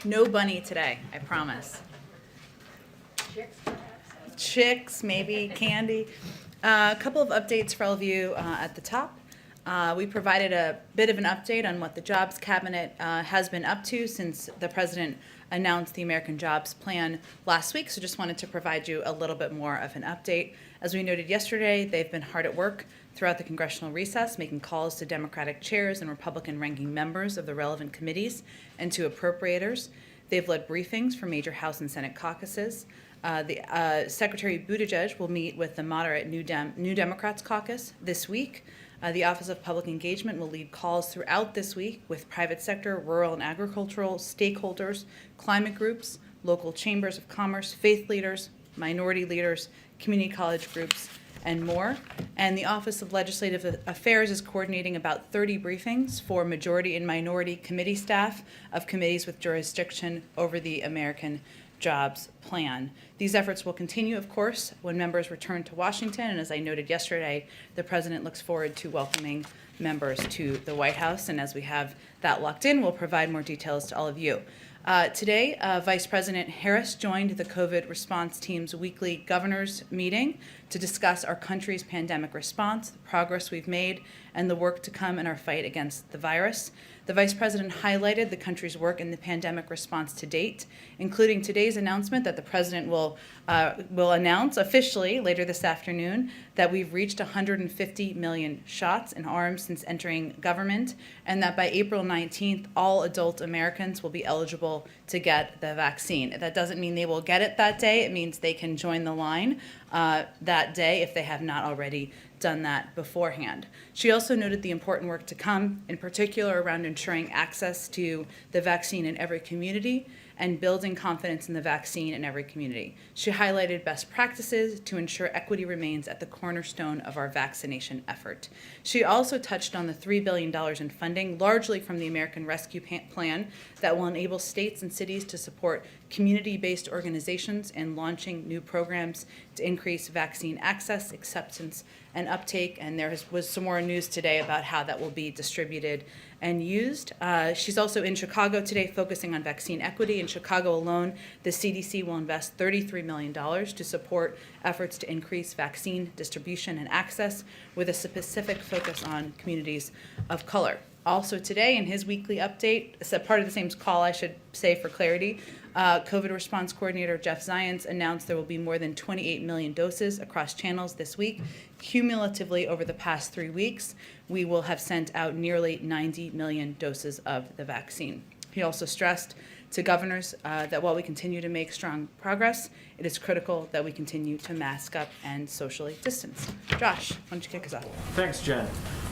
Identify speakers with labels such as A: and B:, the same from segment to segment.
A: No bunny today, I promise.
B: Chicks, perhaps?
A: Chicks, maybe, candy. A couple of updates for all of you at the top. We provided a bit of an update on what the Jobs Cabinet has been up to since the President announced the American Jobs Plan last week, so just wanted to provide you a little bit more of an update. As we noted yesterday, they've been hard at work throughout the congressional recess, making calls to Democratic chairs and Republican ranking members of the relevant committees and to appropriators. They've led briefings for major House and Senate caucuses. Secretary Buttigieg will meet with the moderate New Democrats caucus this week. The Office of Public Engagement will lead calls throughout this week with private sector, rural and agricultural stakeholders, climate groups, local chambers of commerce, faith leaders, minority leaders, community college groups, and more. And the Office of Legislative Affairs is coordinating about 30 briefings for majority and minority committee staff of committees with jurisdiction over the American Jobs Plan. These efforts will continue, of course, when members return to Washington, and as I noted yesterday, the President looks forward to welcoming members to the White House, and as we have that locked in, we'll provide more details to all of you. Today, Vice President Harris joined the COVID response team's weekly governors meeting to discuss our country's pandemic response, the progress we've made, and the work to come in our fight against the virus. The Vice President highlighted the country's work in the pandemic response to date, including today's announcement that the President will announce officially later this afternoon that we've reached 150 million shots in arms since entering government, and that by April 19th, all adult Americans will be eligible to get the vaccine. That doesn't mean they will get it that day. It means they can join the line that day if they have not already done that beforehand. She also noted the important work to come, in particular around ensuring access to the vaccine in every community and building confidence in the vaccine in every community. She highlighted best practices to ensure equity remains at the cornerstone of our vaccination effort. She also touched on the $3 billion in funding, largely from the American Rescue Plan, that will enable states and cities to support community-based organizations in launching new programs to increase vaccine access, acceptance, and uptake. And there was some more news today about how that will be distributed and used. She's also in Chicago today focusing on vaccine equity. In Chicago alone, the CDC will invest $33 million to support efforts to increase vaccine distribution and access with a specific focus on communities of color. Also today, in his weekly update, it's a part of the same call, I should say for clarity, COVID response coordinator Jeff Zients announced there will be more than 28 million doses across channels this week. Cumulatively, over the past 3 weeks, we will have sent out nearly 90 million doses of the vaccine. He also stressed to governors that while we continue to make strong progress, it is critical that we continue to mask up and socially distance. Josh, why don't you kick us off?
C: Thanks, Jen.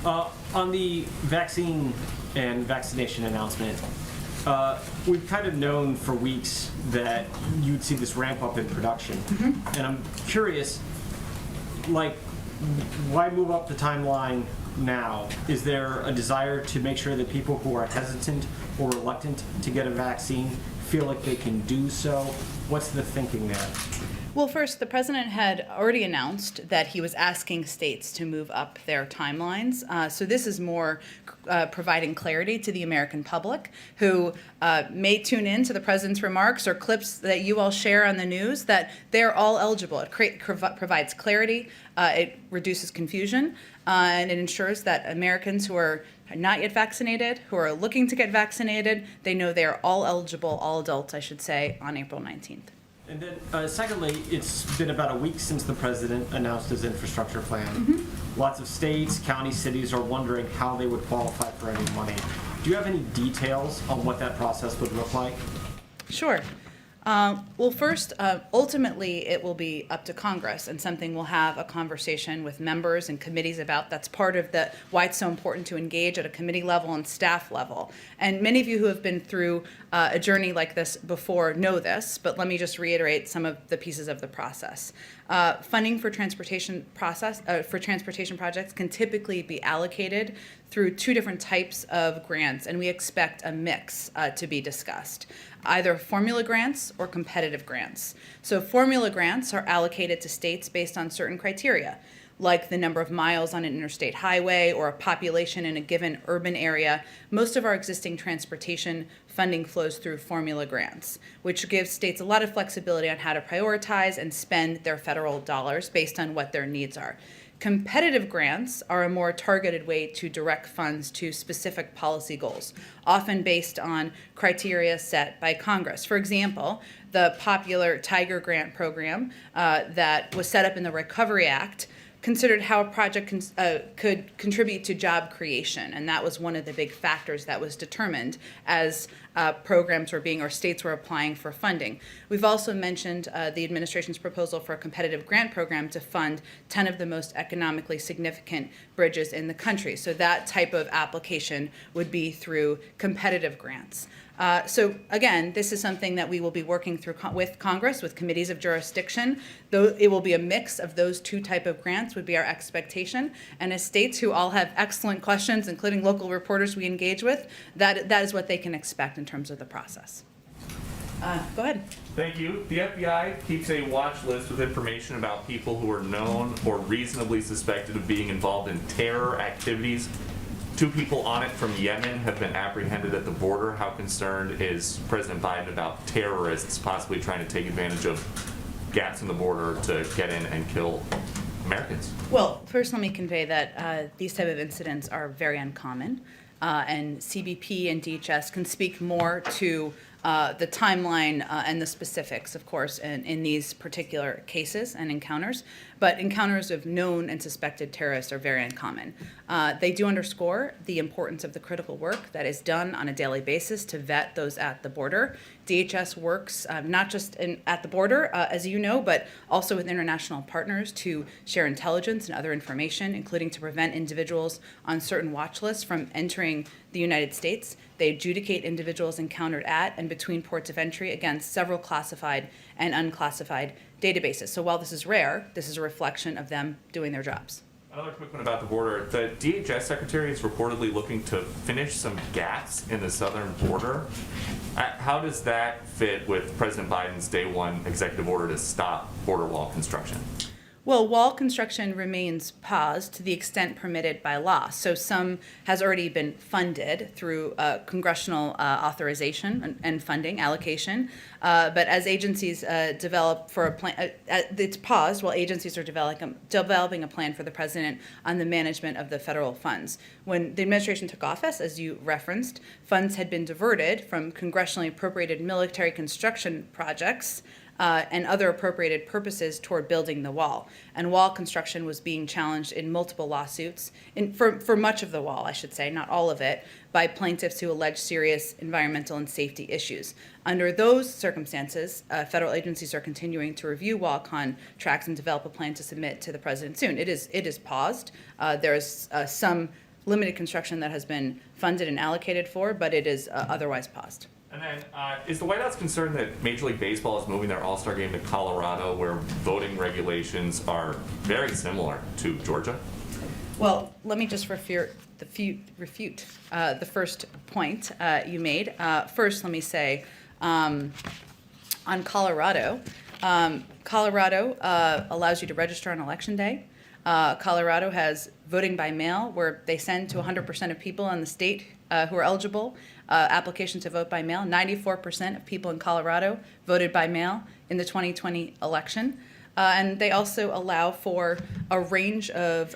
C: On the vaccine and vaccination announcement, we've kind of known for weeks that you'd see this ramp up in production. Mm-hmm. And I'm curious, why move up the timeline now? Is there a desire to make sure that people who are hesitant or reluctant to get a vaccine feel like they can do so? What's the thinking there?
A: Well, first, the President had already announced that he was asking states to move up their timelines. So this is more providing clarity to the American public who may tune in to the President's remarks or clips that you all share on the news that they're all eligible. It provides clarity, it reduces confusion, and it ensures that Americans who are not yet vaccinated, who are looking to get vaccinated, they know they are all eligible, all adults, I should say, on April 19th.
C: And then, secondly, it's been about a week since the President announced his infrastructure plan. Mm-hmm. Lots of states, counties, cities are wondering how they would qualify for any money. Do you have any details on what that process would look like?
A: Sure. Well, first, ultimately, it will be up to Congress and something we'll have a conversation with members and committees about. That's part of why it's so important to engage at a committee level and staff level. And many of you who have been through a journey like this before know this, but let me just reiterate some of the pieces of the process. Funding for transportation projects can typically be allocated through two different types of grants, and we expect a mix to be discussed, either formula grants or competitive grants. So formula grants are allocated to states based on certain criteria. like the number of miles on an interstate highway or a population in a given urban area, most of our existing transportation funding flows through formula grants, which gives states a lot of flexibility on how to prioritize and spend their federal dollars based on what their needs are. Competitive grants are a more targeted way to direct funds to specific policy goals, often based on criteria set by Congress. For example, the popular Tiger Grant program that was set up in the Recovery Act considered how a project could contribute to job creation, and that was one of the big factors that was determined as programs were being, or states were applying for funding. We've also mentioned the administration's proposal for a competitive grant program to fund 10 of the most economically significant bridges in the country. So that type of application would be through competitive grants. So again, this is something that we will be working through with Congress, with committees of jurisdiction. Though it will be a mix of those two type of grants would be our expectation. And as states who all have excellent questions, including local reporters we engage with, that is what they can expect in terms of the process. Go ahead.
D: Thank you. The FBI keeps a watch list with information about people who are known or reasonably suspected of being involved in terror activities. 2 people on it from Yemen have been apprehended at the border. How concerned is President Biden about terrorists possibly trying to take advantage of gaps in the border to get in and kill Americans?
A: Well, first let me convey that these type of incidents are very uncommon, and CBP and DHS can speak more to the timeline and the specifics, of course, in these particular cases and encounters. But encounters of known and suspected terrorists are very uncommon. They do underscore the importance of the critical work that is done on a daily basis to vet those at the border. DHS works not just at the border, as you know, but also with international partners to share intelligence and other information, including to prevent individuals on certain watch lists from entering the United States. They adjudicate individuals encountered at and between ports of entry against several classified and unclassified databases. So while this is rare, this is a reflection of them doing their jobs.
D: Another quick one about the border. The DHS secretary is reportedly looking to finish some gaps in the southern border. How does that fit with President Biden's day one executive order to stop border wall construction?
A: Well, wall construction remains paused to the extent permitted by law. So some has already been funded through congressional authorization and funding allocation. But as agencies develop for a plan, it's paused while agencies are developing a plan for the president on the management of the federal funds. When the administration took office, as you referenced, funds had been diverted from congressionally appropriated military construction projects and other appropriated purposes toward building the wall. And wall construction was being challenged in multiple lawsuits, for much of the wall, I should say, not all of it, by plaintiffs who allege serious environmental and safety issues. Under those circumstances, federal agencies are continuing to review wall contracts and develop a plan to submit to the president soon. It is paused. There is some limited construction that has been funded and allocated for, but it is otherwise paused.
D: And then, is the White House concerned that Major League Baseball is moving their All-Star game to Colorado, where voting regulations are very similar to Georgia?
A: Well, let me just refute the first point you made. First, let me say, on Colorado, Colorado allows you to register on Election Day. Colorado has voting by mail, where they send to 100% of people in the state who are eligible applications to vote by mail. 94% of people in Colorado voted by mail in the 2020 election. And they also allow for a range of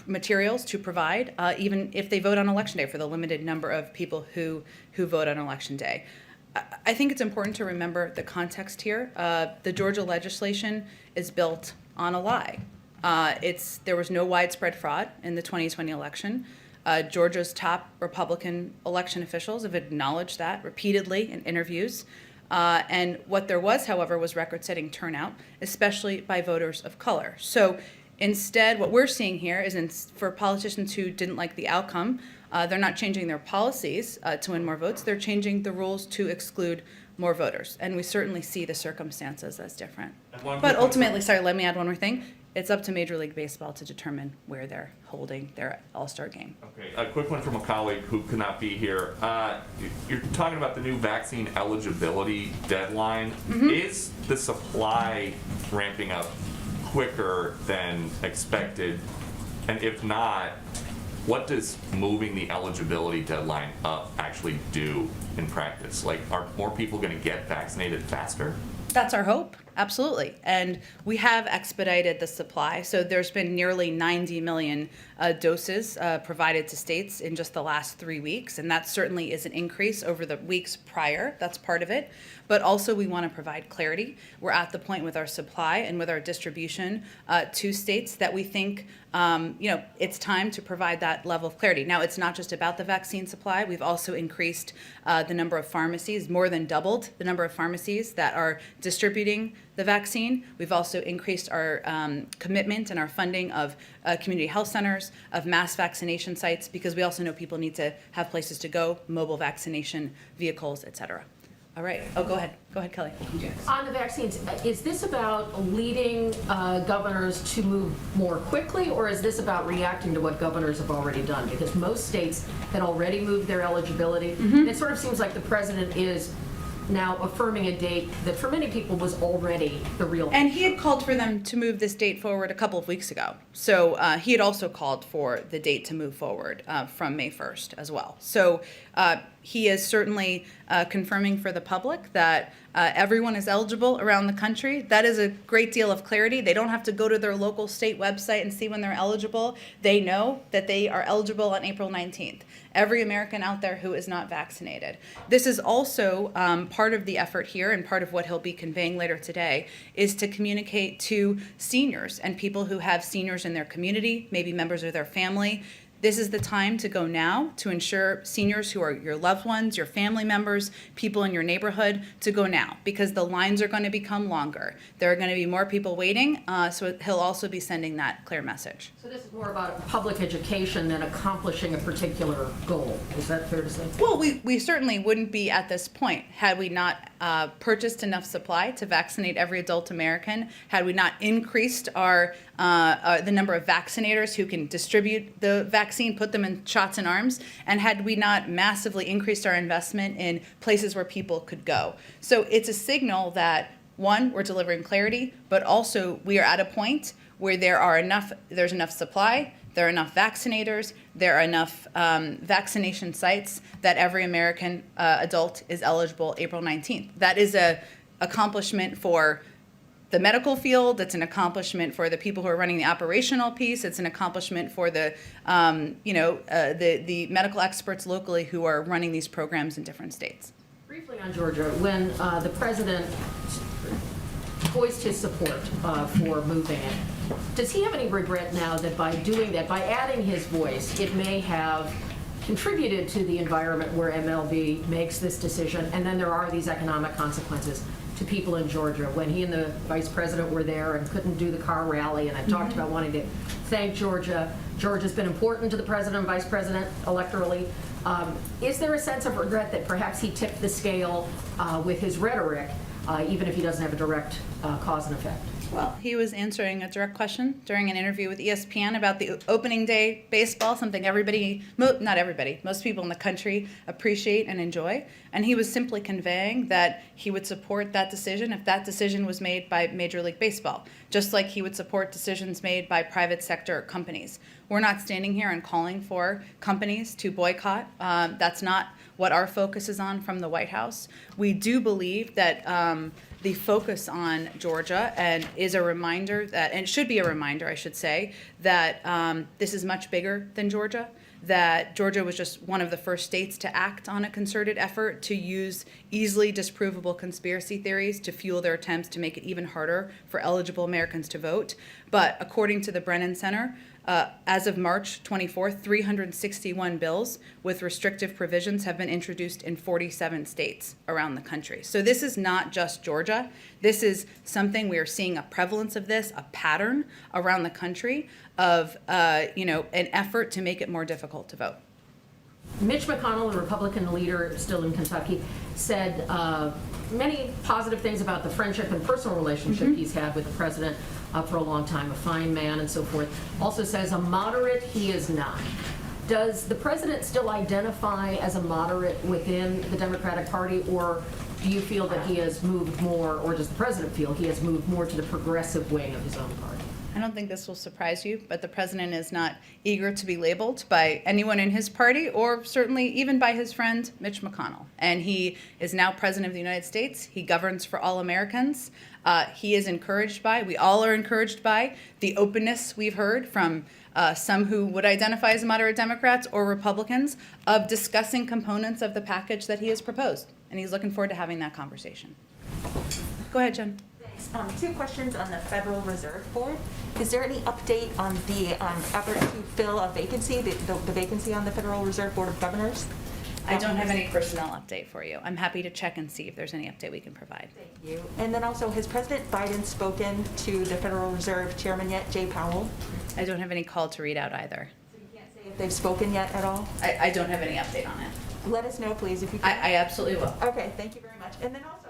A: materials to provide, even if they vote on Election Day, for the limited number of people who vote on Election Day. I think it's important to remember the context here. The Georgia legislation is built on a lie. There was no widespread fraud in the 2020 election. Georgia's top Republican election officials have acknowledged that repeatedly in interviews. And what there was, however, was record-setting turnout, especially by voters of color. So instead, what we're seeing here is for politicians who didn't like the outcome, they're not changing their policies to win more votes. They're changing the rules to exclude more voters. And we certainly see the circumstances as different. But ultimately, let me add one more thing. It's up to Major League Baseball to determine where they're holding their All-Star game.
D: Okay, a quick one from a colleague who could not be here. You're talking about the new vaccine eligibility deadline. Mm-hmm. Is the supply ramping up quicker than expected? And if not, what does moving the eligibility deadline up actually do in practice? Like, are more people going to get vaccinated faster?
A: That's our hope, absolutely. And we have expedited the supply. So there's been nearly 90 million doses provided to states in just the last 3 weeks. And that certainly is an increase over the weeks prior. That's part of it. But also we want to provide clarity. We're at the point with our supply and with our distribution to states that we think it's time to provide that level of clarity. Now, it's not just about the vaccine supply. We've also increased the number of pharmacies, more than doubled the number of pharmacies that are distributing the vaccine. We've also increased our commitment and our funding of community health centers, of mass vaccination sites, because we also know people need to have places to go, mobile vaccination vehicles, et cetera. All right. Oh, go ahead. Go ahead, Kelly.
B: On the vaccines, is this about leading governors to move more quickly, or is this about reacting to what governors have already done? Because most states had already moved their eligibility. And it sort of seems like the president is now affirming a date that for many people was already the real.
A: And he had called for them to move this date forward a couple of weeks ago. So he had also called for the date to move forward from May 1st as well. So he is certainly confirming for the public that everyone is eligible around the country. That is a great deal of clarity. They don't have to go to their local state website and see when they're eligible. They know that they are eligible on April 19th. Every American out there who is not vaccinated. This is also part of the effort here, and part of what he'll be conveying later today is to communicate to seniors and people who have seniors in their community, maybe members of their family. This is the time to go now to ensure seniors who are your loved ones, your family members, people in your neighborhood, to go now, because the lines are going to become longer. There are going to be more people waiting, so he'll also be sending that clear message.
B: So this is more about public education than accomplishing a particular goal. Is that fair to say?
A: Well, we certainly wouldn't be at this point had we not purchased enough supply to vaccinate every adult American, had we not increased the number of vaccinators who can distribute the vaccine, put them in shots in arms, and had we not massively increased our investment in places where people could go. So it's a signal that, one, we're delivering clarity, but also we are at a point where there's enough supply, there are enough vaccinators, there are enough vaccination sites that every American adult is eligible April 19th. That is an accomplishment for the medical field. It's an accomplishment for the people who are running the operational piece. It's an accomplishment for the medical experts locally who are running these programs in different states.
B: Briefly on Georgia, when the president voiced his support for moving it, does he have any regret now that by doing that, by adding his voice, it may have contributed to the environment where MLB makes this decision, and then there are these economic consequences to people in Georgia? When he and the vice president were there and couldn't do the car rally, and I talked about wanting to thank Georgia. Georgia's been important to the president and vice president electorally. Is there a sense of regret that perhaps he tipped the scale with his rhetoric, even if he doesn't have a direct cause and effect?
A: Well, he was answering a direct question during an interview with ESPN about the opening day baseball, something not everybody, most people in the country appreciate and enjoy. And he was simply conveying that he would support that decision if that decision was made by Major League Baseball, just like he would support decisions made by private sector companies. We're not standing here and calling for companies to boycott. That's not what our focus is on from the White House. We do believe that the focus on Georgia and is a reminder that, and it should be a reminder, I should say, that this is much bigger than Georgia, that Georgia was just one of the first states to act on a concerted effort to use easily disprovable conspiracy theories to fuel their attempts to make it even harder for eligible Americans to vote. But according to the Brennan Center, as of March 24th, 361 bills with restrictive provisions have been introduced in 47 states around the country. So this is not just Georgia. This is something we are seeing a prevalence of this, a pattern around the country of an effort to make it more difficult to vote.
B: Mitch McConnell, the Republican leader still in Kentucky, said many positive things about the friendship and personal relationship he's had with the president for a long time, a fine man and so forth. Also says a moderate he is not. Does the president still identify as a moderate within the Democratic Party, or do you feel that he has moved more, or does the president feel he has moved more to the progressive wing of his own party?
A: I don't think this will surprise you, but the president is not eager to be labeled by anyone in his party or certainly even by his friend Mitch McConnell. And he is now president of the United States. He governs for all Americans. He is encouraged by, we all are encouraged by, the openness we've heard from some who would identify as moderate Democrats or Republicans of discussing components of the package that he has proposed. And he's looking forward to having that conversation. Go ahead, Jen.
E: Thanks. Two questions on the Federal Reserve Board. Is there any update on the effort to fill a vacancy, the vacancy on the Federal Reserve Board of Governors?
A: I don't have any personnel update for you. I'm happy to check and see if there's any update we can provide.
E: Thank you. And then also, has President Biden spoken to the Federal Reserve Chairman yet, Jay Powell?
A: I don't have any call to read out either.
E: So you can't say if they've spoken yet at all?
A: I don't have any update on it.
E: Let us know, please, if you can.
A: I absolutely will.
E: Okay, thank you very much. And then also,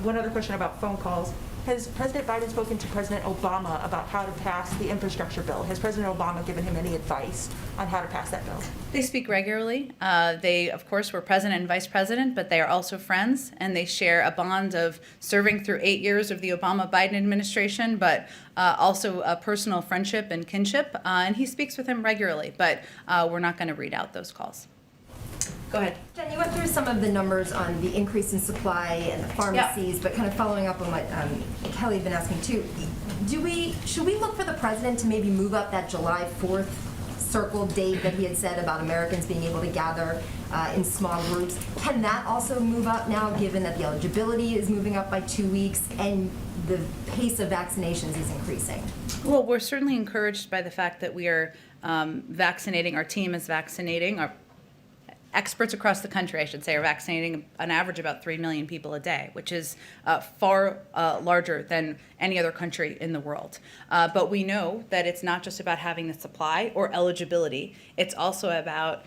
E: one other question about phone calls. Has President Biden spoken to President Obama about how to pass the infrastructure bill? Has President Obama given him any advice on how to pass that bill?
A: They speak regularly. They, of course, were president and vice president, but they are also friends, and they share a bond of serving through 8 years of the Obama-Biden administration, but also a personal friendship and kinship. And he speaks with him regularly, but we're not going to read out those calls. Go ahead.
F: Jen, you went through some of the numbers on the increase in supply and the pharmacies, but kind of following up on what Kelly had been asking too, should we look for the president to maybe move up that July 4th circle date that he had said about Americans being able to gather in small groups? Can that also move up now, given that the eligibility is moving up by 2 weeks and the pace of vaccinations is increasing?
A: Well, we're certainly encouraged by the fact that we are vaccinating, our team is vaccinating, our experts across the country, I should say, are vaccinating on average about 3 million people a day, which is far larger than any other country in the world. But we know that it's not just about having the supply or eligibility. It's also about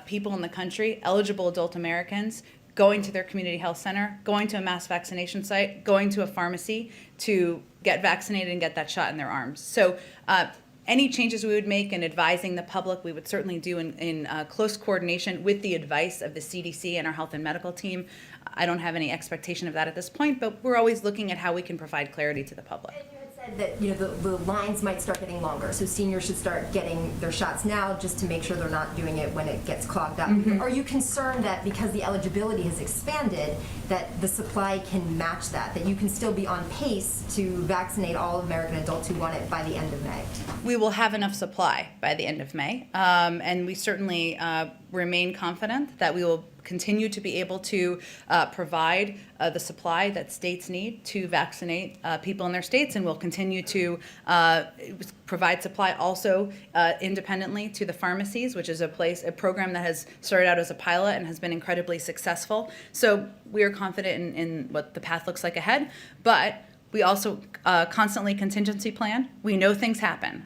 A: people in the country, eligible adult Americans, going to their community health center, going to a mass vaccination site, going to a pharmacy to get vaccinated and get that shot in their arms. So any changes we would make in advising the public, we would certainly do in close coordination with the advice of the CDC and our health and medical team. I don't have any expectation of that at this point, but we're always looking at how we can provide clarity to the public.
F: And you had said that the lines might start getting longer, so seniors should start getting their shots now just to make sure they're not doing it when it gets clogged up. Mm-hmm. Are you concerned that because the eligibility has expanded, that the supply can match that you can still be on pace to vaccinate all American adults who want it by the end of May?
A: We will have enough supply by the end of May, and we certainly remain confident that we will continue to be able to provide the supply that states need to vaccinate people in their states, and we'll continue to provide supply also independently to the pharmacies, which is a program that has started out as a pilot and has been incredibly successful. So we are confident in what the path looks like ahead, but we also constantly contingency plan. We know things happen.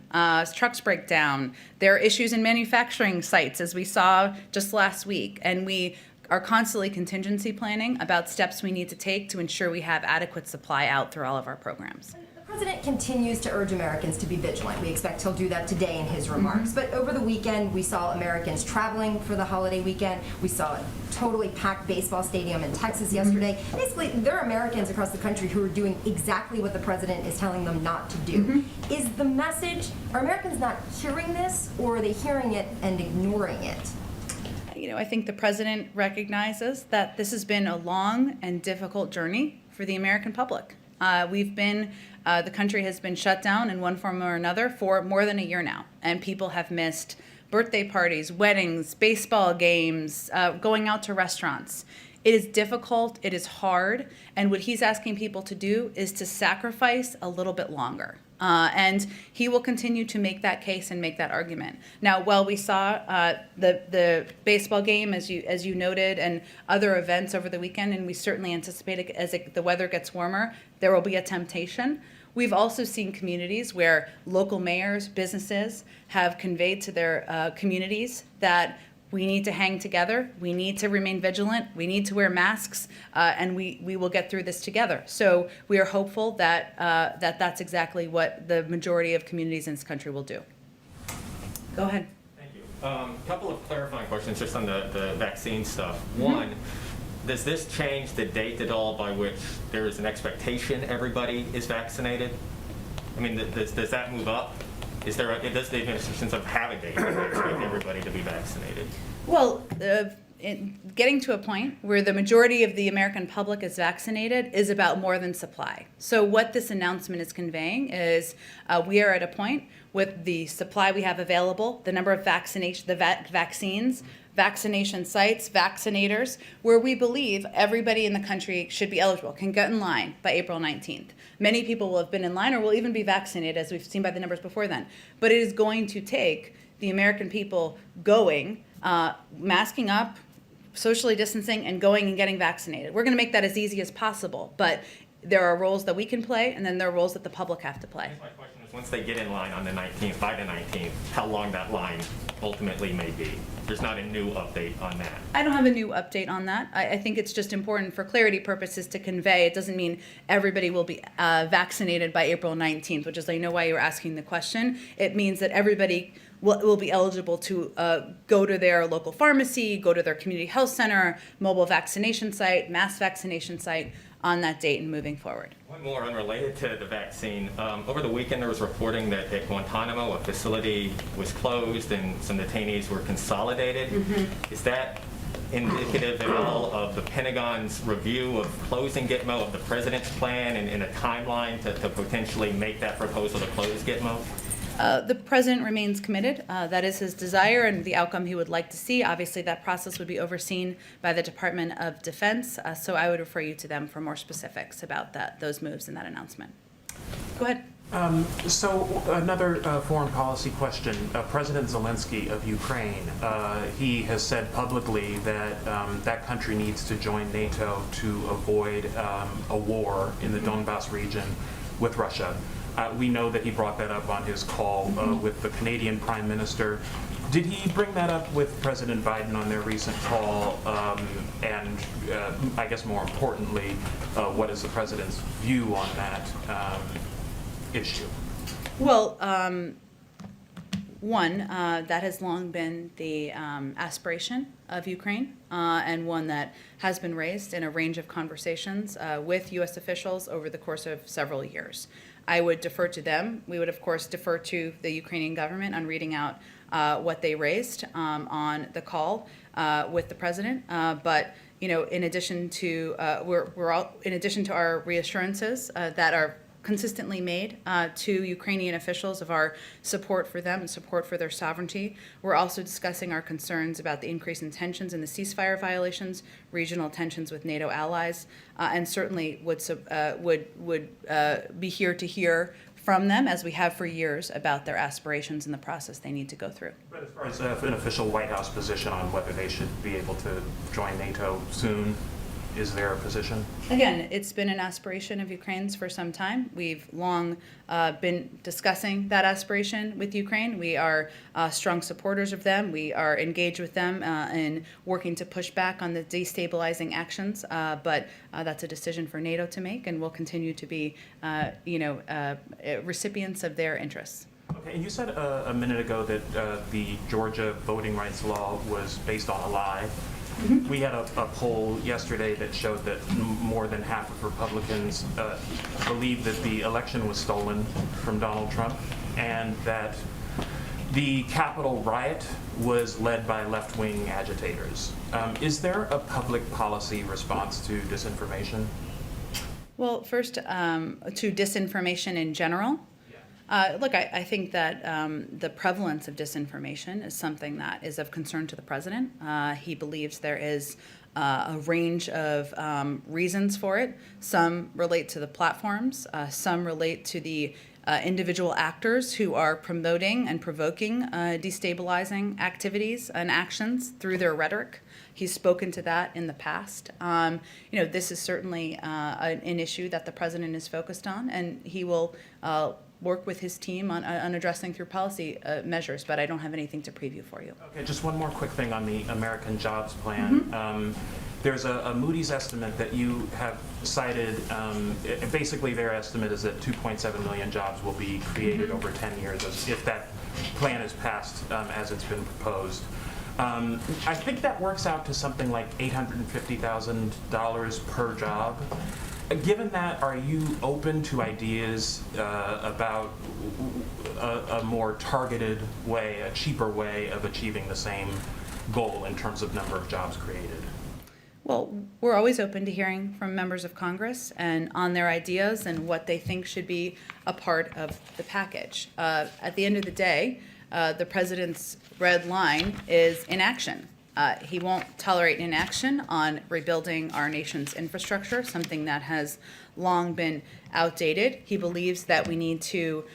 A: Trucks break down. There are issues in manufacturing sites, as we saw just last week, and we are constantly contingency planning about steps we need to take to ensure we have adequate supply out through all of our programs.
F: The president continues to urge Americans to be vigilant. We expect he'll do that today in his remarks. But over the weekend, we saw Americans traveling for the holiday weekend. We saw a totally packed baseball stadium in Texas yesterday. Basically, there are Americans across the country who are doing exactly what the president is telling them not to do. Is the message, are Americans not hearing this, or are they hearing it and ignoring it?
A: I think the president recognizes that this has been a long and difficult journey for the American public. The country has been shut down in one form or another for more than a year now, and people have missed birthday parties, weddings, baseball games, going out to restaurants. It is difficult, it is hard, and what he's asking people to do is to sacrifice a little bit longer. And he will continue to make that case and make that argument. Now, while we saw the baseball game, as you noted, and other events over the weekend, and we certainly anticipate as the weather gets warmer, there will be a temptation. We've also seen communities where local mayors, businesses have conveyed to their communities that we need to hang together, we need to remain vigilant, we need to wear masks, and we will get through this together. So we are hopeful that that's exactly what the majority of communities in this country will do. Go ahead.
G: Thank you. Couple of clarifying questions just on the vaccine stuff. One, does this change the date at all by which there is an expectation everybody is vaccinated? I mean, does that move up? Does the administration sort of have a date where they expect everybody to be vaccinated?
A: Well, getting to a point where the majority of the American public is vaccinated is about more than supply. So what this announcement is conveying is we are at a point with the supply we have available, the number of vaccines, vaccination sites, vaccinators, where we believe everybody in the country should be eligible, can get in line by April 19th. Many people will have been in line or will even be vaccinated, as we've seen by the numbers before then. But it is going to take the American people going, masking up, socially distancing, and going and getting vaccinated. We're going to make that as easy as possible, but there are roles that we can play, and then there are roles that the public have to play.
G: My question is, once they get in line on the 19th, by the 19th, how long that line ultimately may be? There's not a new update on that.
A: I don't have a new update on that. I think it's just important for clarity purposes to convey. It doesn't mean everybody will be vaccinated by April 19th, which is, I know why you're asking the question. It means that everybody will be eligible to go to their local pharmacy, go to their community health center, mobile vaccination site, mass vaccination site on that date and moving forward.
G: One more unrelated to the vaccine. Over the weekend, there was reporting that at Guantanamo, a facility was closed and some detainees were consolidated. Mm-hmm. Is that indicative at all of the Pentagon's review of closing Gitmo, of the president's plan and a timeline to potentially make that proposal to close Gitmo?
A: The president remains committed. That is his desire and the outcome he would like to see. Obviously, that process would be overseen by the Department of Defense, so I would refer you to them for more specifics about those moves in that announcement. Go ahead.
H: So another foreign policy question. President Zelensky of Ukraine, he has said publicly that that country needs to join NATO to avoid a war in the Donbas region with Russia. We know that he brought that up on his call with the Canadian Prime Minister. Did he bring that up with President Biden on their recent call? And I guess more importantly, what is the president's view on that issue?
A: Well, one, that has long been the aspiration of Ukraine, and one that has been raised in a range of conversations with U.S. officials over the course of several years. I would defer to them. We would, of course, defer to the Ukrainian government on reading out what they raised on the call with the president. But in addition to in addition to our reassurances that are consistently made to Ukrainian officials of our support for them and support for their sovereignty, we're also discussing our concerns about the increase in tensions in the ceasefire violations, regional tensions with NATO allies, and certainly would be here to hear from them, as we have for years, about their aspirations and the process they need to go through.
H: But as far as an official White House position on whether they should be able to join NATO soon, is there a position?
A: Again, it's been an aspiration of Ukraine's for some time. We've long been discussing that aspiration with Ukraine. We are strong supporters of them. We are engaged with them in working to push back on the destabilizing actions. But that's a decision for NATO to make, and we'll continue to be, recipients of their interests.
H: Okay, and you said a minute ago that the Georgia voting rights law was based on a lie. Mm-hmm. We had a poll yesterday that showed that more than half of Republicans believe that the election was stolen from Donald Trump, and that the Capitol riot was led by left-wing agitators. Is there a public policy response to disinformation?
A: Well, first, to disinformation in general. Look, I think that the prevalence of disinformation is something that is of concern to the president. He believes there is a range of reasons for it. Some relate to the platforms. Some relate to the individual actors who are promoting and provoking destabilizing activities and actions through their rhetoric. He's spoken to that in the past. This is certainly an issue that the president is focused on, and he will work with his team on addressing through policy measures, but I don't have anything to preview for you.
H: Okay, just one more quick thing on the American Jobs Plan. Mm-hmm. There's a Moody's estimate that you have cited. Basically, their estimate is that 2.7 million jobs will be created over 10 years if that plan is passed as it's been proposed. I think that works out to something like $850,000 per job. Given that, are you open to ideas about a more targeted way, a cheaper way of achieving the same goal in terms of number of jobs created?
A: Well, we're always open to hearing from members of Congress and on their ideas and what they think should be a part of the package. At the end of the day, the president's red line is inaction. He won't tolerate inaction on rebuilding our nation's infrastructure, something that has long been outdated. He believes that we need to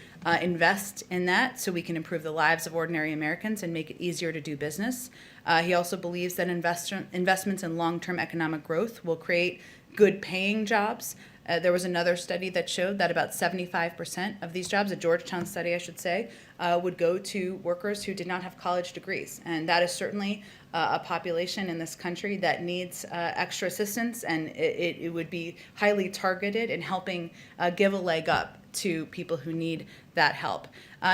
A: invest in that so we can improve the lives of ordinary Americans and make it easier to do business. He also believes that investments in long-term economic growth will create good-paying jobs. There was another study that showed that about 75% of these jobs, a Georgetown study, I should say, would go to workers who did not have college degrees. And that is certainly a population in this country that needs extra assistance, and it would be highly targeted in helping give a leg up to people who need that help.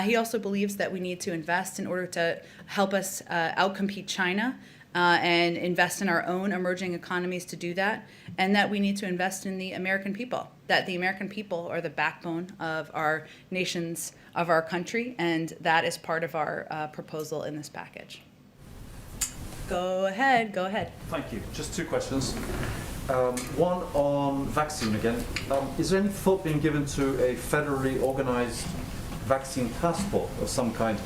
A: He also believes that we need to invest in order to help us outcompete China and invest in our own emerging economies to do that, and that we need to invest in the American people, that the American people are the backbone of our nation's, of our country, and that is part of our proposal in this package. Go ahead.
I: Thank you. Just two questions. One on vaccine again. Is there any thought being given to a federally organized vaccine passport of some kind?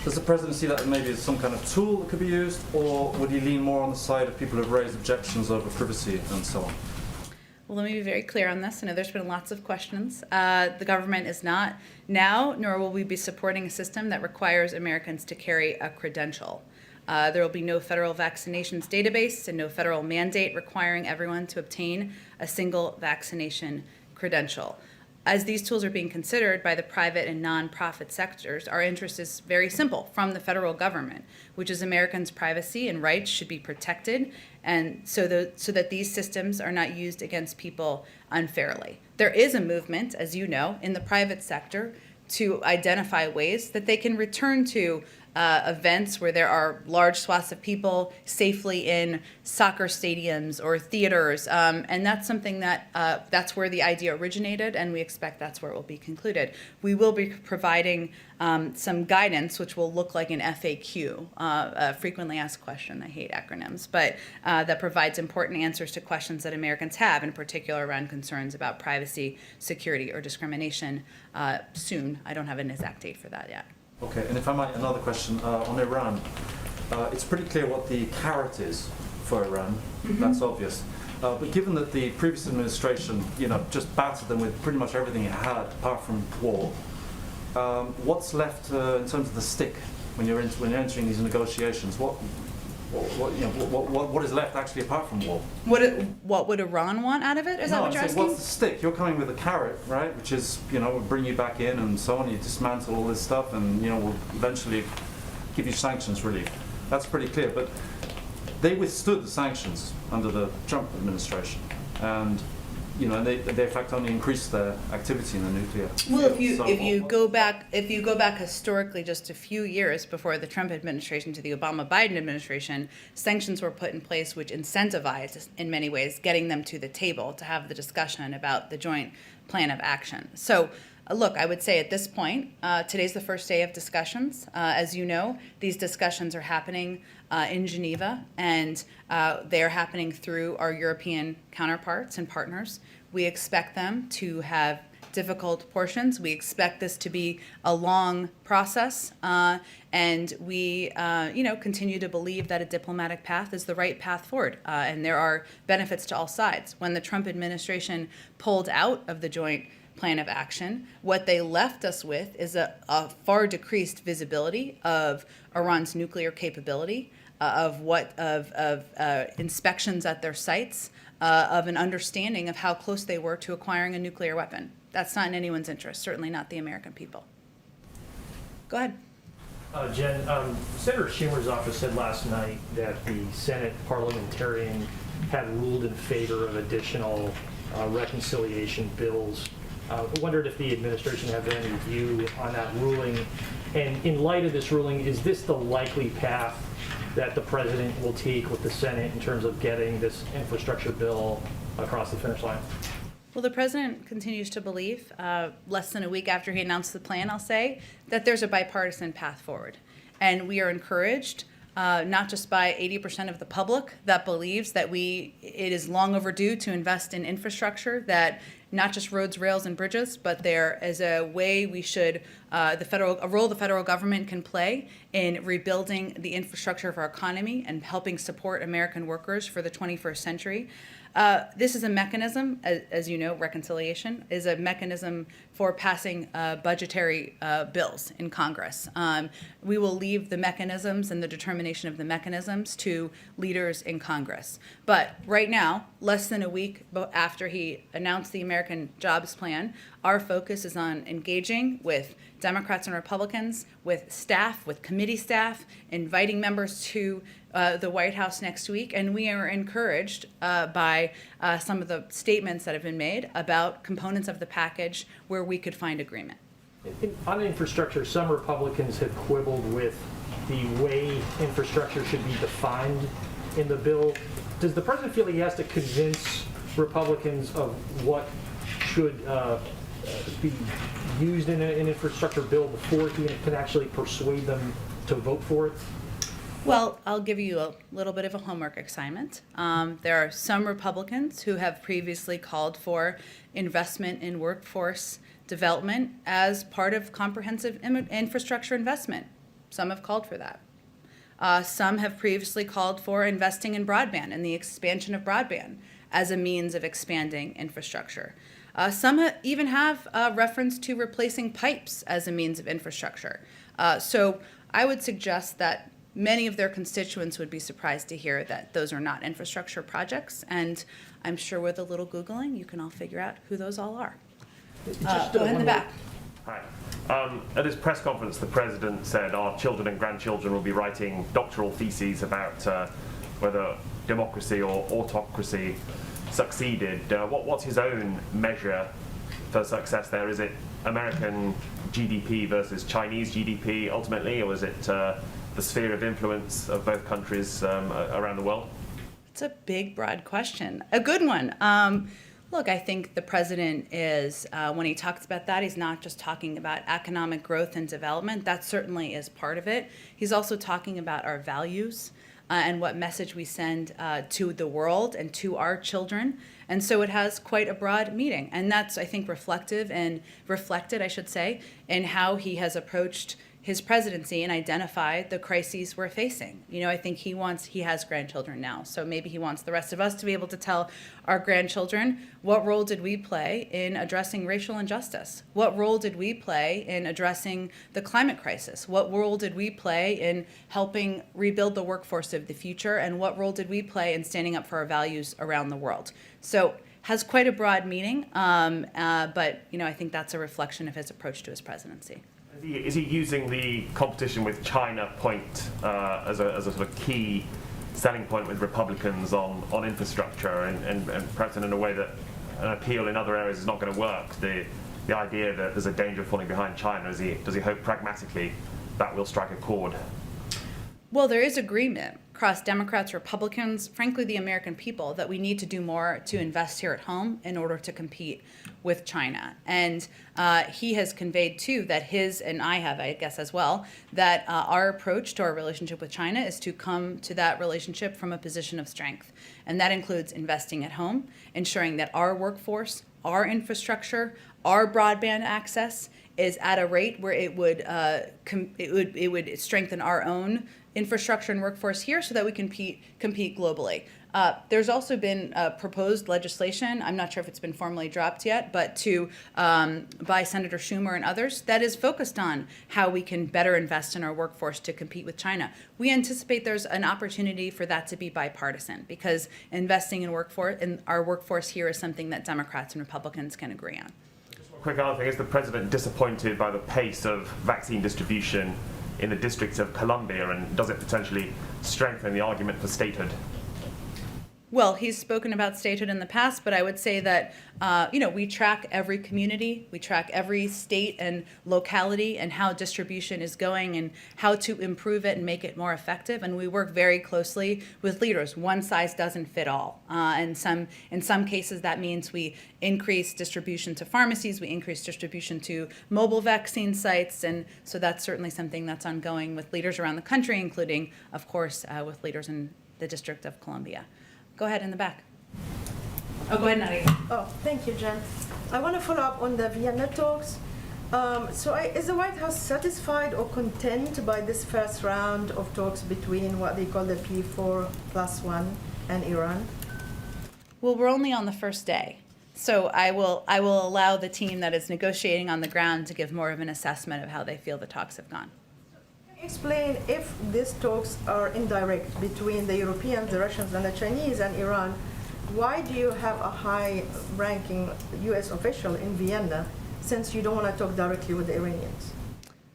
I: Does the president see that maybe as some kind of tool that could be used, or would he lean more on the side of people who have raised objections over privacy and so on?
A: Well, let me be very clear on this. I know there's been lots of questions. The government is not now, nor will we be supporting a system that requires Americans to carry a credential. There will be no federal vaccinations database and no federal mandate requiring everyone to obtain a single vaccination credential. As these tools are being considered by the private and nonprofit sectors, our interest is very simple from the federal government, which is Americans' privacy and rights should be protected, and so that these systems are not used against people unfairly. There is a movement, as you know, in the private sector to identify ways that they can return to events where there are large swaths of people safely in soccer stadiums or theaters, and that's something that that's where the idea originated, and we expect that's where it will be concluded. We will be providing some guidance, which will look like an FAQ, a frequently asked question. I hate acronyms, but that provides important answers to questions that Americans have, in particular around concerns about privacy, security, or discrimination. Soon, I don't have an exact date for that yet.
I: Okay, and if I might, another question on Iran. It's pretty clear what the carrot is for Iran. Mm-hmm. That's obvious. But given that the previous administration, just battered them with pretty much everything it had, apart from war, what's left in terms of the stick when you're entering these negotiations? What is left actually apart from war?
A: What would Iran want out of it? Is that what you're asking?
I: What's the stick? You're coming with a carrot, right? Which is, we'll bring you back in and so on. You dismantle all this stuff, and we'll eventually give you sanctions relief. That's pretty clear. But they withstood the sanctions under the Trump administration, and they in fact only increased their activity in the nuclear.
A: Well,
I: field.
A: if you go back historically just a few years before the Trump administration to the Obama-Biden administration, sanctions were put in place which incentivized, in many ways, getting them to the table to have the discussion about the joint plan of action. So, look, I would say at this point, today's the first day of discussions. As you know, these discussions are happening in Geneva, and they are happening through our European counterparts and partners. We expect them to have difficult portions. We expect this to be a long process, and we, continue to believe that a diplomatic path is the right path forward, and there are benefits to all sides. When the Trump administration pulled out of the joint plan of action, what they left us with is a far decreased visibility of Iran's nuclear capability, of inspections at their sites, of an understanding of how close they were to acquiring a nuclear weapon. That's not in anyone's interest, certainly not the American people. Go ahead.
J: Jen, Senator Schumer's office said last night that the Senate parliamentarian had ruled in favor of additional reconciliation bills. I wondered if the administration had any view on that ruling. And in light of this ruling, is this the likely path that the president will take with the Senate in terms of getting this infrastructure bill across the finish line?
A: Well, the president continues to believe, less than a week after he announced the plan, I'll say, that there's a bipartisan path forward. And we are encouraged, not just by 80% of the public that believes that it is long overdue to invest in infrastructure, that not just roads, rails, and bridges, but there is a way we should, a role the federal government can play in rebuilding the infrastructure of our economy and helping support American workers for the 21st century. This is a mechanism, as you know, reconciliation is a mechanism for passing budgetary bills in Congress. We will leave the mechanisms and the determination of the mechanisms to leaders in Congress. But right now, less than a week after he announced the American Jobs Plan, our focus is on engaging with Democrats and Republicans, with staff, with committee staff, inviting members to the White House next week, and we are encouraged by some of the statements that have been made about components of the package where we could find agreement.
J: On infrastructure, some Republicans have quibbled with the way infrastructure should be defined in the bill. Does the president feel he has to convince Republicans of what should be used in an infrastructure bill before he can actually persuade them to vote for it?
A: Well, I'll give you a little bit of a homework assignment. There are some Republicans who have previously called for investment in workforce development as part of comprehensive infrastructure investment. Some have called for that. Some have previously called for investing in broadband and the expansion of broadband as a means of expanding infrastructure. Some even have reference to replacing pipes as a means of infrastructure. So I would suggest that many of their constituents would be surprised to hear that those are not infrastructure projects. And I'm sure with a little Googling, you can all figure out who those all are. Go in the back.
K: Hi. At his press conference, the president said our children and grandchildren will be writing doctoral theses about whether democracy or autocracy succeeded. What's his own measure for success there? Is it American GDP versus Chinese GDP ultimately, or is it the sphere of influence of both countries around the world?
A: It's a big, broad question. A good one. Look, I think the president is, when he talks about that, he's not just talking about economic growth and development. That certainly is part of it. He's also talking about our values and what message we send to the world and to our children. And so it has quite a broad meaning. And that's, I think, reflected, I should say, in how he has approached his presidency and identified the crises we're facing. You know, I think he has grandchildren now, so maybe he wants the rest of us to be able to tell our grandchildren, what role did we play in addressing racial injustice? What role did we play in addressing the climate crisis? What role did we play in helping rebuild the workforce of the future? And what role did we play in standing up for our values around the world? So has quite a broad meaning, but you know, I think that's a reflection of his approach to his presidency.
K: Is he using the competition with China point as a sort of key selling point with Republicans on infrastructure and perhaps in a way that an appeal in other areas is not going to work? The idea that there's a danger of falling behind China, does he hope pragmatically that will strike a chord?
A: Well, there is agreement across Democrats, Republicans, frankly, the American people, that we need to do more to invest here at home in order to compete with China. And he has conveyed, too, that and I have, I guess, as well, that our approach to our relationship with China is to come to that relationship from a position of strength. And that includes investing at home, ensuring that our workforce, our infrastructure, our broadband access is at a rate where it would strengthen our own infrastructure and workforce here so that we can compete globally. There's also been proposed legislation, I'm not sure if it's been formally dropped yet, but by Senator Schumer and others, that is focused on how we can better invest in our workforce to compete with China. We anticipate there's an opportunity for that to be bipartisan because investing in our workforce here is something that Democrats and Republicans can agree on.
K: Quick other thing, is the president disappointed by the pace of vaccine distribution in the District of Columbia, and does it potentially strengthen the argument for statehood?
A: Well, he's spoken about statehood in the past, but I would say that, we track every community, we track every state and locality and how distribution is going and how to improve it and make it more effective. And we work very closely with leaders. One size doesn't fit all. In some cases, that means we increase distribution to pharmacies, we increase distribution to mobile vaccine sites. And so that's certainly something that's ongoing with leaders around the country, including, of course, with leaders in the District of Columbia. Go ahead in the back. Oh, go ahead, Nadia.
L: Oh, thank you, Jen. I want to follow up on the Vienna talks. Is the White House satisfied or content by this first round of talks between what they call the P4+1 and Iran?
A: Well, we're only on the first day. So I will allow the team that is negotiating on the ground to give more of an assessment of how they feel the talks have gone.
L: Explain if these talks are indirect between the Europeans, the Russians, and the Chinese and Iran. Why do you have a high-ranking U.S. official in Vienna since you don't want to talk directly with the Iranians?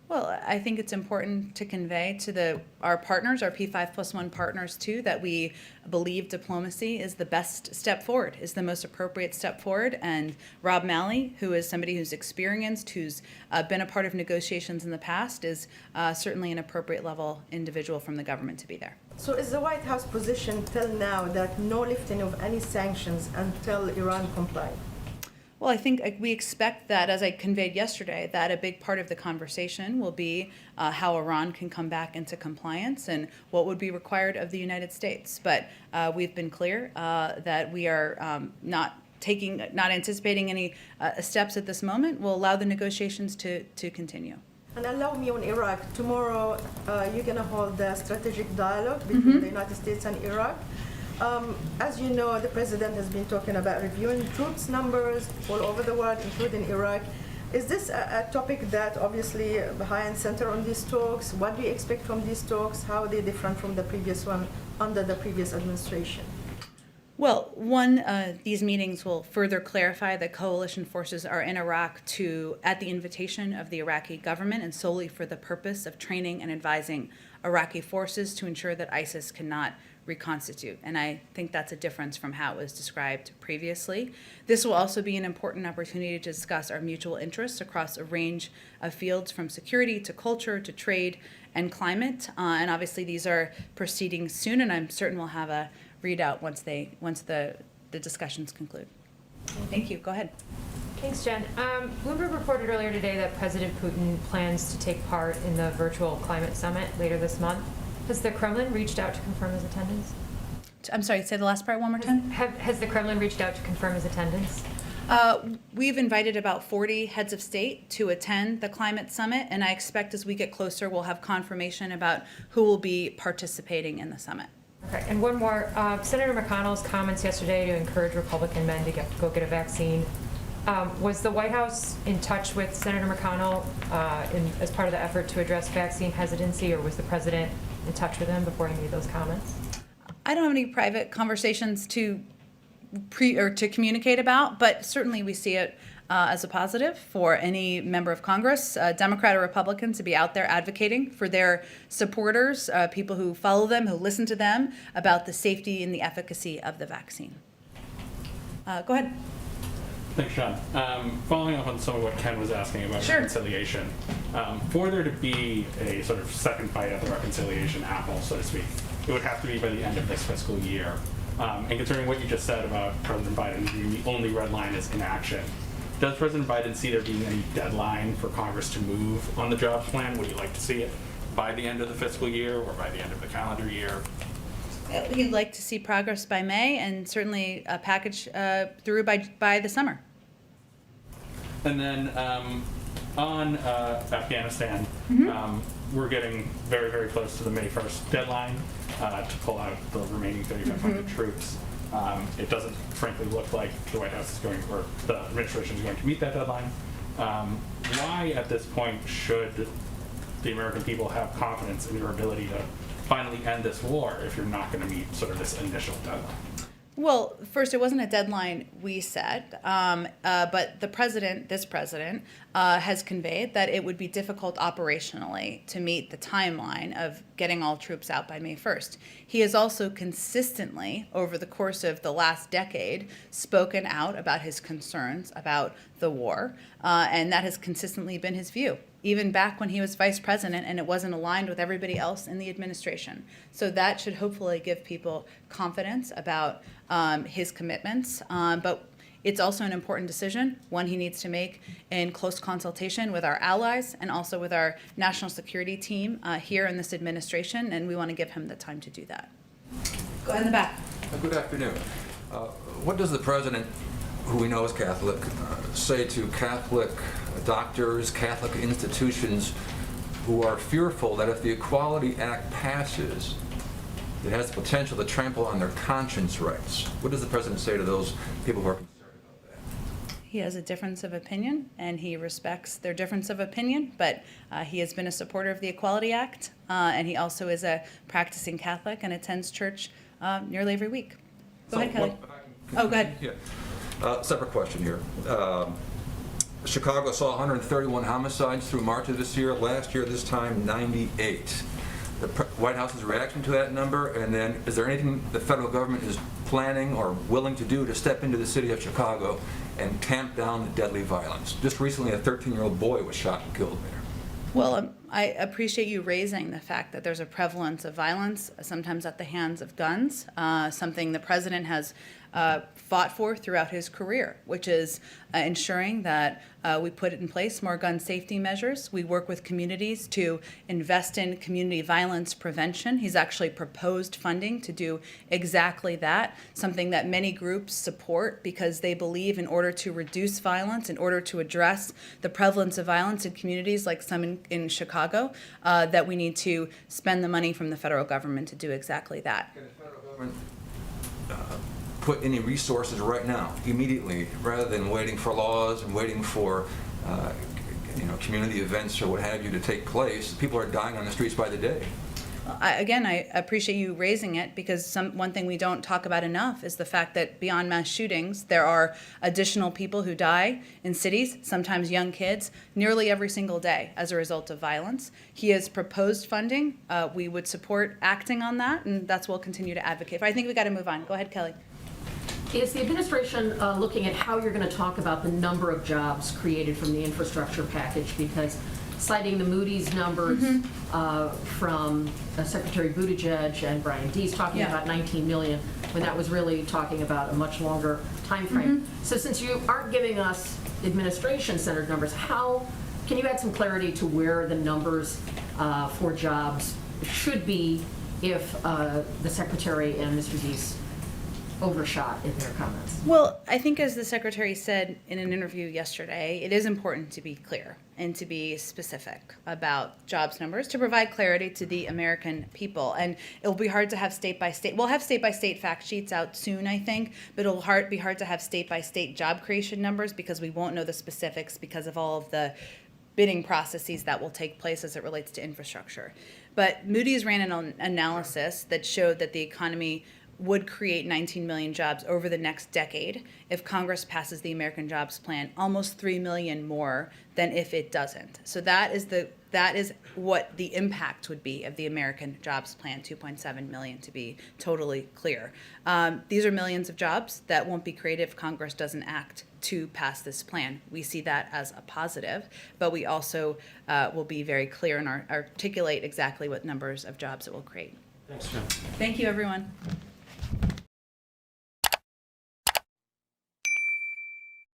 A: Well, I think it's important to convey to our partners, our P5+1 partners too, that we believe diplomacy is the best step forward, is the most appropriate step forward. And Rob Malley, who is somebody who's experienced, who's been a part of negotiations in the past, is certainly an appropriate level individual from the government to be there.
L: So is the White House position till now that no lifting of any sanctions until Iran complies?
A: Well, I think we expect that, as I conveyed yesterday, that a big part of the conversation will be how Iran can come back into compliance and what would be required of the United States. But we've been clear that we are not anticipating any steps at this moment. We'll allow the negotiations to continue.
L: And allow me on Iraq. Tomorrow, you're going to hold a strategic dialogue between the United States and Iraq. As you know, the president has been talking about reviewing troops numbers all over the world, including Iraq. Is this a topic that obviously high and center on these talks? What do you expect from these talks? How are they different from the previous one under the previous administration?
A: Well, these meetings will further clarify that coalition forces are in Iraq at the invitation of the Iraqi government and solely for the purpose of training and advising Iraqi forces to ensure that ISIS cannot reconstitute. And I think that's a difference from how it was described previously. This will also be an important opportunity to discuss our mutual interests across a range of fields from security to culture to trade and climate. And obviously these are proceeding soon, and I'm certain we'll have a readout once the discussions conclude. Thank you. Go ahead.
M: Thanks, Jen. Bloomberg reported earlier today that President Putin plans to take part in the virtual climate summit later this month. Has the Kremlin reached out to confirm his attendance?
A: I'm sorry, say the last part one more time.
M: Has the Kremlin reached out to confirm his attendance?
A: We've invited about 40 heads of state to attend the climate summit, and I expect as we get closer, we'll have confirmation about who will be participating in the summit.
M: Okay, and one more. Senator McConnell's comments yesterday to encourage Republican men to go get a vaccine. Was the White House in touch with Senator McConnell as part of the effort to address vaccine hesitancy, or was the president in touch with him before he made those comments?
A: I don't have any private conversations to communicate about, but certainly we see it as a positive for any member of Congress, Democrat or Republican, to be out there advocating for their supporters, people who follow them, who listen to them, about the safety and the efficacy of the vaccine. Go ahead.
N: Thanks, Sean. Following up on some of what Ken was asking about reconciliation, for there to be a sort of second bite at the reconciliation apple, so to speak, it would have to be by the end of this fiscal year. And considering what you just said about President Biden being the only red line is inaction, does President Biden see there being any deadline for Congress to move on the jobs plan? Would you like to see it by the end of the fiscal year or by the end of the calendar year?
A: We'd like to see progress by May and certainly a package through by the summer.
N: And then on Afghanistan, we're getting very, very close to the May 1st deadline to pull out the remaining 3,500 troops. It doesn't, frankly, look like the White House is going, or the administration is going to meet that deadline. Why, at this point, should the American people have confidence in your ability to finally end this war if you're not going to meet sort of this initial deadline?
A: Well, first, it wasn't a deadline we set, but this president, has conveyed that it would be difficult operationally to meet the timeline of getting all troops out by May 1st. He has also consistently, over the course of the last decade, spoken out about his concerns about the war, and that has consistently been his view, even back when he was vice president and it wasn't aligned with everybody else in the administration. So that should hopefully give people confidence about his commitments. But it's also an important decision, one he needs to make in close consultation with our allies and also with our national security team here in this administration, and we want to give him the time to do that. Go ahead in the back.
O: Good afternoon. What does the president, who we know is Catholic, say to Catholic doctors, Catholic institutions who are fearful that if the Equality Act passes, it has the potential to trample on their conscience rights? What does the president say to those people who are concerned about that?
A: He has a difference of opinion, and he respects their difference of opinion, but he has been a supporter of the Equality Act, and he also is a practicing Catholic and attends church nearly every week. Go ahead, Kelly. Oh, go ahead.
O: Yeah. Separate question here. Chicago saw 131 homicides through March of this year. Last year, this time, 98. The White House's reaction to that number, and then is there anything the federal government is planning or willing to do to step into the city of Chicago and tamp down the deadly violence? Just recently, a 13-year-old boy was shot and killed there.
A: Well, I appreciate you raising the fact that there's a prevalence of violence, sometimes at the hands of guns, something the president has fought for throughout his career, which is ensuring that we put in place more gun safety measures. We work with communities to invest in community violence prevention. He's actually proposed funding to do exactly that, something that many groups support because they believe in order to reduce violence, in order to address the prevalence of violence in communities like some in Chicago, that we need to spend the money from the federal government to do exactly that.
O: Can the federal government put any resources right now, immediately, rather than waiting for laws and waiting for community events or what have you to take place? People are dying on the streets by the day.
A: I appreciate you raising it because one thing we don't talk about enough is the fact that beyond mass shootings, there are additional people who die in cities, sometimes young kids, nearly every single day as a result of violence. He has proposed funding. We would support acting on that, and that's what we'll continue to advocate for. I think we got to move on. Go ahead, Kelly.
B: Is the administration looking at how you're going to talk about the number of jobs created from the infrastructure package? Because citing the Moody's numbers from Secretary Buttigieg and Brian Deese talking about 19 million, when that was really talking about a much longer time frame. So since you aren't giving us administration-centered numbers, how can you add some clarity to where the numbers for jobs should be if the Secretary and Mr. Deese overshot in their comments?
A: Well, I think as the Secretary said in an interview yesterday, it is important to be clear and to be specific about jobs numbers to provide clarity to the American people. And it'll be hard to have state-by-state. We'll have state-by-state fact sheets out soon, I think, but it'll be hard to have state-by-state job creation numbers because we won't know the specifics because of all of the bidding processes that will take place as it relates to infrastructure. But Moody's ran an analysis that showed that the economy would create 19 million jobs over the next decade if Congress passes the American Jobs Plan, almost 3 million more than if it doesn't. So that is what the impact would be of the American Jobs Plan, 2.7 million to be totally clear. These are millions of jobs that won't be created if Congress doesn't act to pass this plan. We see that as a positive, but we also will be very clear and articulate exactly what numbers of jobs it will create.
C: Thanks, Jim.
A: Thank you, everyone.